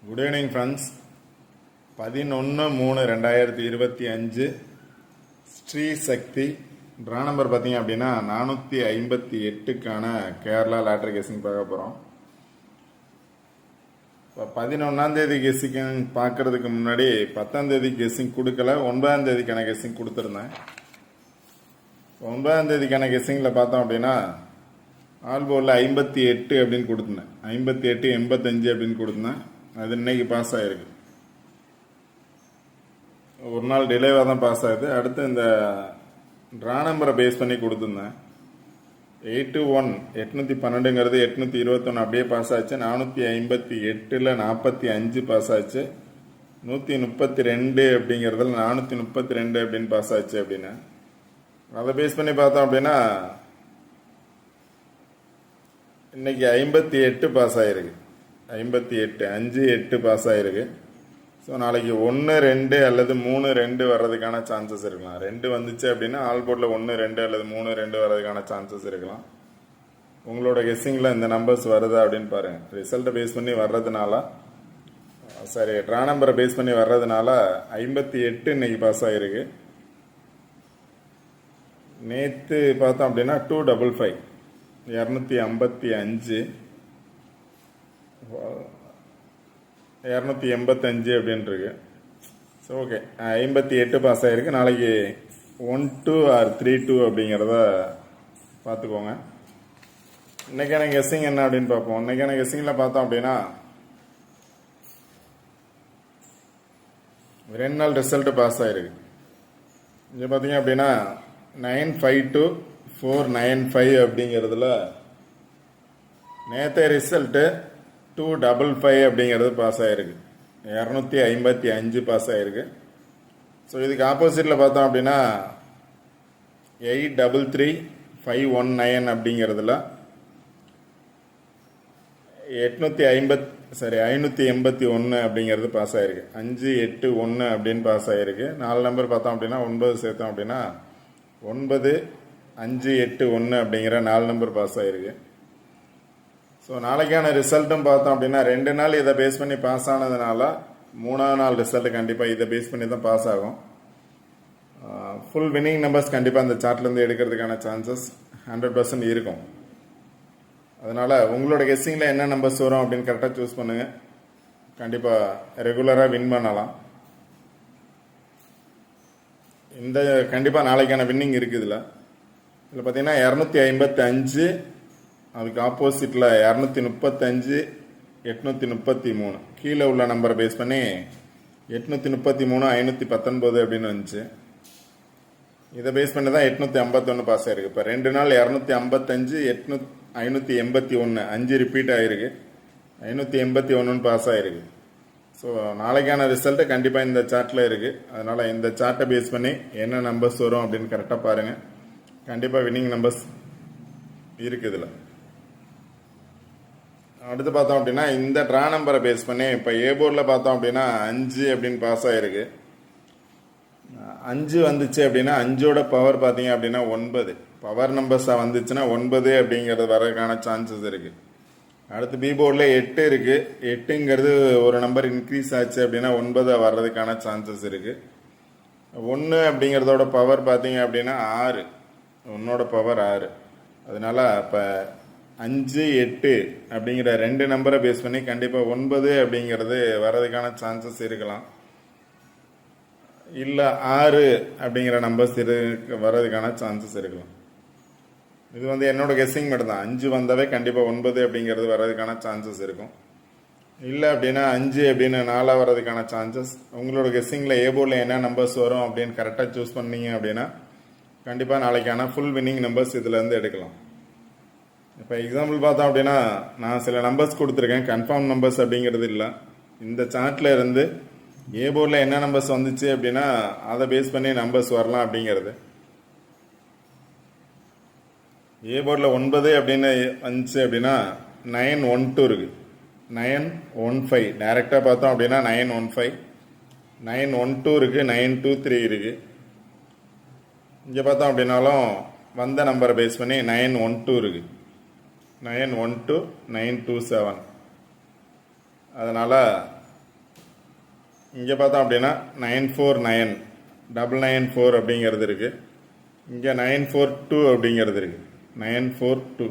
Good evening friends. 11/3/2025 Sri சக்தி draw number பார்த்தீங்க அப்படின்னா 458க்கான Kerala lottery guessing பார்க்க போகிறோம். இப்போ 11ஆம் கெஸிங் பார்க்கறதுக்கு முன்னாடி 10ஆம் கெஸிங் கொடுக்கல, 9ஆம் கெஸிங் கொடுத்துருந்தேன். 9ஆம் கெஸிங்கில் பார்த்தோம் அப்படின்னா ஆல் போர்டில் 58 அப்படின்னு கொடுத்துருந்தேன். 58 85 அப்படின்னு கொடுத்துருந்தேன். அது இன்னைக்கு பாஸ் ஆகிருக்கு. ஒரு நாள் டிலேவாக தான் பாஸ் ஆகுது. அடுத்து இந்த ட்ரா நம்பரை பேஸ் பண்ணி கொடுத்துருந்தேன். 821 812ங்கிறது 821 அப்படியே பாஸ் ஆச்சு. 458ல் 45 பாஸ் ஆச்சு. 132 அப்படிங்கிறதுல 432 அப்படின்னு பாஸ் ஆச்சு. அப்படின்னு அதை பேஸ் பண்ணி பார்த்தோம் அப்படின்னா இன்னைக்கு 58 பாஸ் ஆகிருக்கு. 58 5 8 பாஸ் ஆகிருக்கு. ஸோ நாளைக்கு 1 2 அல்லது 3 2 வர்றதுக்கான சான்சஸ் இருக்கலாம். 2 வந்துச்சு அப்படின்னா ஆல் போர்டில் 1 2 அல்லது 3 2 வர்றதுக்கான சான்சஸ் இருக்கலாம். உங்களோட கெஸ்ஸிங்கில் இந்த நம்பர்ஸ் வருதா அப்படின்னு பாருங்கள். ரிசல்ட்டை பேஸ் பண்ணி வர்றதுனால ட்ரா நம்பரை பேஸ் பண்ணி வர்றதுனால 58 இன்னைக்கு பாஸ் ஆகிருக்கு. நேற்று பார்த்தோம் அப்படின்னா 255 255 285 அப்படின்னு இருக்கு. ஸோ ஓகே, 58 பாஸ் ஆகிருக்கு. நாளைக்கு 12 ஆர் 32 அப்படிங்கிறத பார்த்துக்கோங்க. இன்னைக்கான கெஸ்ஸிங் என்ன அப்படின்னு பார்ப்போம். இன்னைக்கான கெஸ்ஸிங்கில் பார்த்தோம் அப்படின்னா 2 நாள் ரிசல்ட் பாஸ் ஆகிருக்கு. இங்கே பார்த்தீங்க அப்படின்னா 952 495 அப்படிங்கிறதுல நேற்றைய ரிசல்ட்டு 255 அப்படிங்கிறது பாஸ் ஆகிருக்கு. 255 பாஸ் ஆகிருக்கு. ஸோ இதுக்கு ஆப்போசிட்டில் பார்த்தோம் அப்படின்னா 833 519 அப்படிங்கிறதுல 581 அப்படிங்கிறது பாஸ் ஆகிருக்கு. 581 அப்படின்னு பாஸ் ஆகிருக்கு. 4 நம்பர் பார்த்தோம் அப்படின்னா 9 சேர்த்தோம் அப்படின்னா 9581 அப்படிங்கிற 4 நம்பர் பாஸ் ஆகிருக்கு. ஸோ நாளைக்கான ரிசல்ட்டும் பார்த்தோம் அப்படின்னா 2 நாள் இதை பேஸ் பண்ணி பாஸ் ஆனதுனால 3ஆவது நாள் ரிசல்ட் கண்டிப்பாக இதை பேஸ் பண்ணி தான் பாஸ் ஆகும். ஃபுல் வின்னிங் நம்பர்ஸ் கண்டிப்பாக அந்த சார்ட்லேருந்து எடுக்கிறதுக்கான சான்சஸ் 100% இருக்கும். அதனால் உங்களோட கெஸ்ஸிங்கில் என்ன நம்பர்ஸ் வரும் அப்படின்னு கரெக்டாக சூஸ் பண்ணுங்கள். கண்டிப்பாக ரெகுலராக வின் பண்ணலாம். இந்த கண்டிப்பாக நாளைக்கான வின்னிங் இருக்குது. இதில் பார்த்தீங்கன்னா 255, அதுக்கு ஆப்போசிட்டில் 235 833 கீழே உள்ள நம்பரை பேஸ் பண்ணி 833 519 அப்படின்னு வந்துச்சு. இதை பேஸ் பண்ணி தான் 851 பாஸ் ஆகிருக்கு. இப்போ 2 நாள் 255 581 5 ரிப்பீட் ஆகிருக்கு. 581 பாஸ் ஆகிருக்கு. ஸோ நாளைக்கான ரிசல்ட்டு கண்டிப்பாக இந்த சார்ட்டில் இருக்குது. அதனால் இந்த சார்ட்டை பேஸ் பண்ணி என்ன நம்பர்ஸ் வரும் அப்படின்னு கரெக்டாக பாருங்கள். கண்டிப்பாக வின்னிங் நம்பர்ஸ் இருக்குது இதில். அடுத்து பார்த்தோம் அப்படின்னா இந்த ட்ரா நம்பரை பேஸ் பண்ணி இப்போ ஏ போர்டில் பார்த்தோம் அப்படின்னா 5 அப்படின்னு பாஸ் ஆகிருக்கு. 5 வந்துச்சு அப்படின்னா 5ஓட பவர் பார்த்தீங்க அப்படின்னா 9 பவர் நம்பர்ஸாக வந்துச்சுன்னா 9 அப்படிங்கிறது வரதுக்கான சான்சஸ் இருக்குது. அடுத்து பி போர்டில் 8 இருக்குது. 8ங்கிறது ஒரு நம்பர் இன்க்ரீஸ் ஆச்சு அப்படின்னா 9 வர்றதுக்கான சான்சஸ் இருக்குது. 1 அப்படிங்கிறதோட பவர் பார்த்தீங்க அப்படின்னா 6, 1ஓட பவர் 6. அதனால இப்போ 5 8 அப்படிங்கிற 2 நம்பரை பேஸ் பண்ணி கண்டிப்பாக 9 அப்படிங்கிறது வர்றதுக்கான சான்சஸ் இருக்கலாம். இல்லை 6 அப்படிங்கிற நம்பர்ஸ் வர்றதுக்கான சான்சஸ் இருக்கலாம். இது என்னோட கெஸ்ஸிங் மட்டும் தான். 5 வந்தாவே கண்டிப்பாக 9 அப்படிங்கிறது வர்றதுக்கான சான்சஸ் இருக்கும். இல்லை அப்படின்னா 5 அப்படின்னு 4 வர்றதுக்கான சான்சஸ். உங்களோட கெஸ்ஸிங்கில் ஏ போர்டில் என்ன நம்பர்ஸ் வரும் அப்படின்னு கரெக்டாக சூஸ் பண்ணீங்க அப்படின்னா கண்டிப்பாக நாளைக்கான ஃபுல் வின்னிங் நம்பர்ஸ் இதுலேருந்து எடுக்கலாம். இப்போ எக்ஸாம்பிள் பார்த்தோம் அப்படின்னா நான் சில நம்பர்ஸ் கொடுத்துருக்கேன். கன்ஃபார்ம் நம்பர்ஸ் அப்படிங்கிறது இல்லை. இந்த சார்ட்டில் இருந்து ஏ போர்டில் என்ன நம்பர்ஸ் வந்துச்சு அப்படின்னா அதை பேஸ் பண்ணி நம்பர்ஸ் வரலாம் அப்படிங்கிறது. ஏ போர்டில் 9 அப்படின்னு வந்துச்சு அப்படின்னா 912 இருக்குது. 915 டைரெக்டாக பார்த்தோம் அப்படின்னா 915 912 இருக்குது. 923 இருக்குது. இங்கே பார்த்தோம் அப்படின்னாலும் வந்த நம்பரை பேஸ் பண்ணி 912 இருக்குது. 912 927. அதனால் இங்கே பார்த்தோம் அப்படின்னா 949 994 அப்படிங்கிறது இருக்குது. இங்கே 942 அப்படிங்கிறது இருக்குது. 942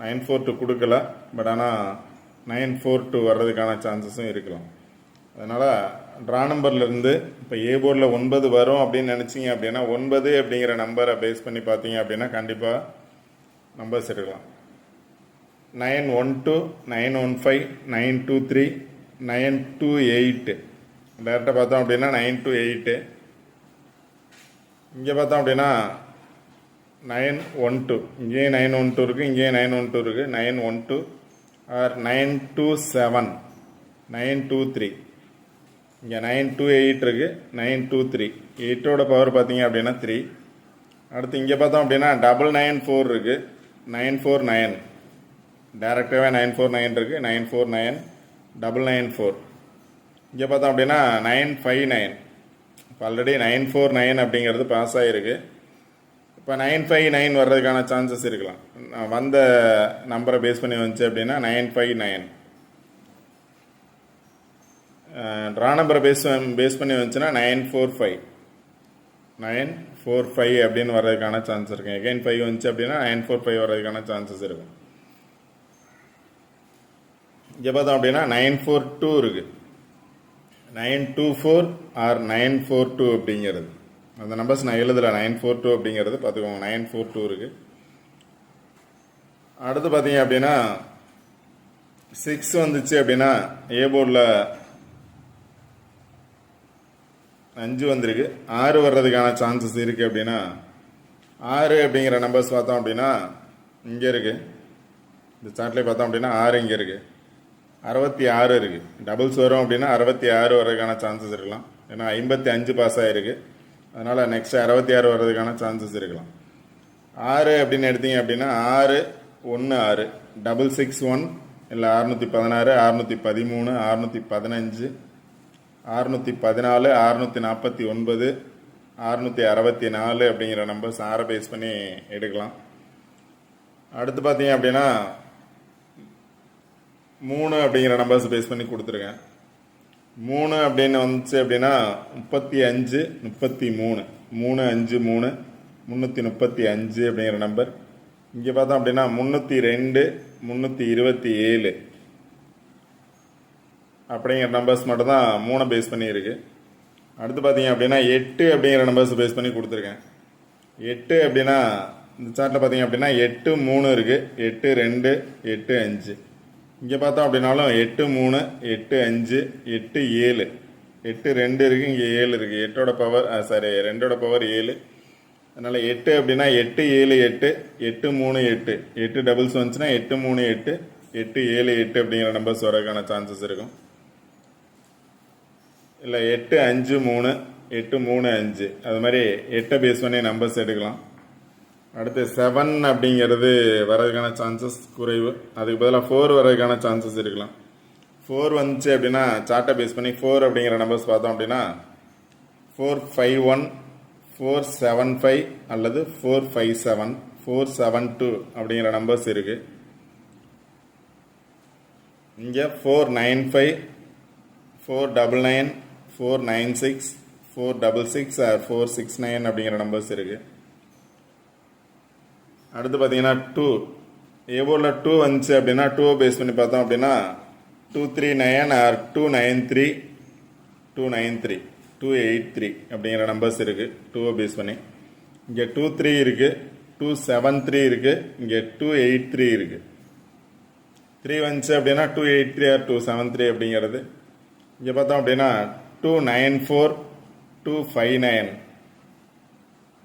942 கொடுக்கல, பட் ஆனால் 942 வர்றதுக்கான சான்சஸும் இருக்கலாம். அதனால் ட்ரா நம்பர்லேருந்து இப்போ ஏ போர்டில் 9 வரும் அப்படின்னு நினச்சிங்க அப்படின்னா 9 அப்படிங்கிற நம்பரை பேஸ் பண்ணி பார்த்தீங்க அப்படின்னா கண்டிப்பாக நம்பர்ஸ் இருக்கலாம். 912 915 923 928 டேரெக்டாக பார்த்தோம் அப்படின்னா 928. இங்கே பார்த்தோம் அப்படின்னா 912 இங்கேயும் 912 இருக்குது, இங்கேயும் 912 இருக்குது. 912 ஆர் 927 923 இங்கே 928 இருக்குது, 923 8ஓட பவர் பார்த்தீங்க அப்படின்னா 3. அடுத்து இங்கே பார்த்தோம் அப்படின்னா 994 இருக்குது, 949 டேரெக்டாகவே 949 இருக்குது, 949 994. இங்கே பார்த்தோம் அப்படின்னா 959 இப்போ ஆல்ரெடி 949 அப்படிங்கிறது பாஸ் ஆகிருக்கு. இப்போ 959 வர்றதுக்கான சான்சஸ் இருக்கலாம். வந்த நம்பரை பேஸ் பண்ணி வந்துச்சு அப்படின்னா 959 ட்ரா நம்பரை பேஸ் பண்ணி வந்துச்சுன்னா 945 அப்படின்னு வர்றதுக்கான சான்ஸ் இருக்கு. எகைன் 5 வந்துச்சு அப்படின்னா 945 வர்றதுக்கான சான்சஸ் இருக்கும். இங்கே பார்த்தோம் அப்படின்னா 942 இருக்குது, 924 ஆர் 942 அப்படிங்கிறது. அந்த நம்பர்ஸ் நான் எழுதலை, 942 அப்படிங்கிறது பார்த்துக்கோங்க. 942 இருக்குது. அடுத்து பார்த்தீங்க அப்படின்னா 6 வந்துச்சு அப்படின்னா ஏ போர்டில் 5 வந்திருக்கு, 6 வர்றதுக்கான சான்சஸ் இருக்குது. அப்படின்னா 6 அப்படிங்கிற நம்பர்ஸ் பார்த்தோம் அப்படின்னா இங்கே இருக்குது. இந்த சார்ட்லேயே பார்த்தோம் அப்படின்னா 6 இங்கே இருக்குது, 66 இருக்குது. டபுள்ஸ் வரும் அப்படின்னா 66 வர்றதுக்கான சான்சஸ் இருக்கலாம். ஏன்னா 55 பாஸ் ஆகிருக்கு, அதனால் நெக்ஸ்ட் 66 வர்றதுக்கான சான்சஸ் இருக்கலாம். 6 அப்படின்னு எடுத்தீங்க அப்படின்னா 6 1 6 661 இல்லை 616 613 615 614 649 664 அப்படிங்கிற நம்பர்ஸ் 6 பேஸ் பண்ணி எடுக்கலாம். அடுத்து பார்த்தீங்க அப்படின்னா 3 அப்படிங்கிற நம்பர்ஸ் பேஸ் பண்ணி கொடுத்துருக்கேன். 3 அப்படின்னு வந்துச்சு அப்படின்னா 35 33 353 335 அப்படிங்கிற நம்பர். இங்கே பார்த்தோம் அப்படின்னா 302 327 அப்படிங்கிற நம்பர்ஸ் மட்டும் தான் 3 பேஸ் பண்ணி இருக்கு. அடுத்து பார்த்தீங்க அப்படின்னா 8 அப்படிங்கிற நம்பர்ஸ் பேஸ் பண்ணி கொடுத்துருக்கேன். 8 அப்படின்னா இந்த சார்ட்டில் பார்த்தீங்க அப்படின்னா 8 3 இருக்குது, 8 2 8 5. இங்கே பார்த்தோம் அப்படின்னாலும் 8 3 8 5 8 7 8 2 இருக்குது, இங்கே 7 இருக்குது. 8ஓட பவர் 2ஓட பவர் 7. அதனால் 8 அப்படின்னா 8 7 8 8 3 8 8 டபுள்ஸ் வந்துச்சுன்னா 8 3 8 8 7 8 அப்படிங்கிற நம்பர்ஸ் வரதுக்கான சான்சஸ் இருக்கும். இல்லை 8 5 3 8 3 5 அது மாதிரி 8 பேஸ் பண்ணி நம்பர்ஸ் எடுக்கலாம். அடுத்து 7 அப்படிங்கிறது வர்றதுக்கான சான்சஸ் குறைவு, அதுக்கு பதிலாக 4 வர்றதுக்கான சான்சஸ் இருக்கலாம். 4 வந்துச்சு அப்படின்னா சார்ட்டை பேஸ் பண்ணி 4 அப்படிங்கிற நம்பர்ஸ் பார்த்தோம் அப்படின்னா 451 475 அல்லது 457 472 அப்படிங்கிற நம்பர்ஸ் இருக்கு. இங்கே 495 499 496 466 ஆர் 469 அப்படிங்கிற நம்பர்ஸ் இருக்கு. அடுத்து பார்த்தீங்கன்னா 2 ஏபோர்டில் 2 வந்துச்சு அப்படின்னா 2 பேஸ் பண்ணி பார்த்தோம் அப்படின்னா 239 ஆர் 293 293 283 அப்படிங்கிற நம்பர்ஸ் இருக்குது. 2 பேஸ் பண்ணி இங்கே 23 இருக்குது, 273 இருக்குது, இங்கே 283 இருக்குது. 3 வந்துச்சு அப்படின்னா 283 ஆர் 273 அப்படிங்கிறது. இங்கே பார்த்தோம் அப்படின்னா 294 259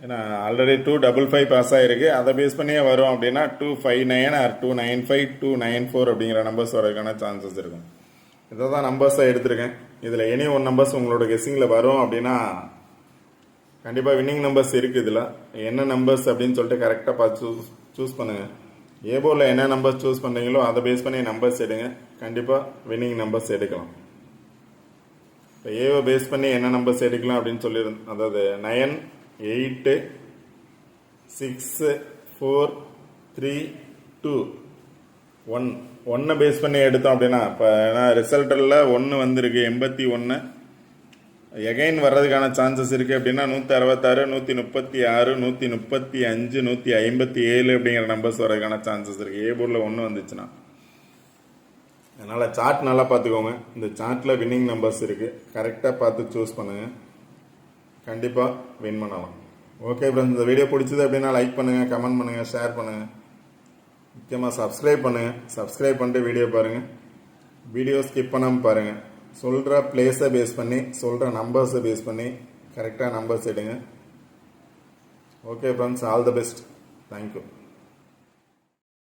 ஏன்னா ஆல்ரெடி 255 பாஸ் ஆகிருக்கு, அதை பேஸ் பண்ணியே வரும் அப்படின்னா 259 ஆர் 295 294 அப்படிங்கிற நம்பர்ஸ் வரதுக்கான சான்சஸ் இருக்கும். இதை தான் நம்பர்ஸாக எடுத்திருக்கேன். இதில் எனி ஒன் நம்பர்ஸ் உங்களோட கெஸ்ஸிங்கில் வரும் அப்படின்னா கண்டிப்பாக வின்னிங் நம்பர்ஸ் இருக்குது. இதில் என்ன நம்பர்ஸ் அப்படின்னு சொல்லிட்டு கரெக்டாக பார்த்து சூஸ் பண்ணுங்கள். ஏபோர்டில் என்ன நம்பர்ஸ் சூஸ் பண்ணுறீங்களோ அதை பேஸ் பண்ணி நம்பர்ஸ் எடுங்க, கண்டிப்பாக வின்னிங் நம்பர்ஸ் எடுக்கலாம். இப்போ ஏவை பேஸ் பண்ணி என்ன நம்பர்ஸ் எடுக்கலாம் அப்படின்னு சொல்லியிருந்தேன். அதாவது 9 8 6 4 3 2 1 ஒன்றை பேஸ் பண்ணி எடுத்தோம் அப்படின்னா இப்போ ரிசல்ட்டில் 1 வந்திருக்கு 81 எகைன் வர்றதுக்கான சான்சஸ் இருக்குது அப்படின்னா 166 136 135 157 அப்படிங்கிற நம்பர்ஸ் வர்றதுக்கான சான்சஸ் இருக்குது ஏ போர்டில் 1 வந்துச்சுன்னா. அதனால் சார்ட் நல்லா பார்த்துக்கோங்க. இந்த சார்ட்டில் வின்னிங் நம்பர்ஸ் இருக்குது, கரெக்டாக பார்த்து சூஸ் பண்ணுங்கள், கண்டிப்பாக வின் பண்ணலாம். ஓகே ஃப்ரெண்ட்ஸ், இந்த வீடியோ பிடிச்சது அப்படின்னா லைக் பண்ணுங்கள், கமெண்ட் பண்ணுங்கள், ஷேர் பண்ணுங்கள், முக்கியமாக சப்ஸ்கிரைப் பண்ணுங்கள். சப்ஸ்கிரைப் பண்ணிட்டு வீடியோ பாருங்கள், வீடியோ ஸ்கிப் பண்ணாமல் பாருங்கள். சொல்கிற பிளேஸை பேஸ் பண்ணி, சொல்கிற நம்பர்ஸை பேஸ் பண்ணி கரெக்டாக நம்பர்ஸ் எடுங்க. Okay friends, all the best. Thank you.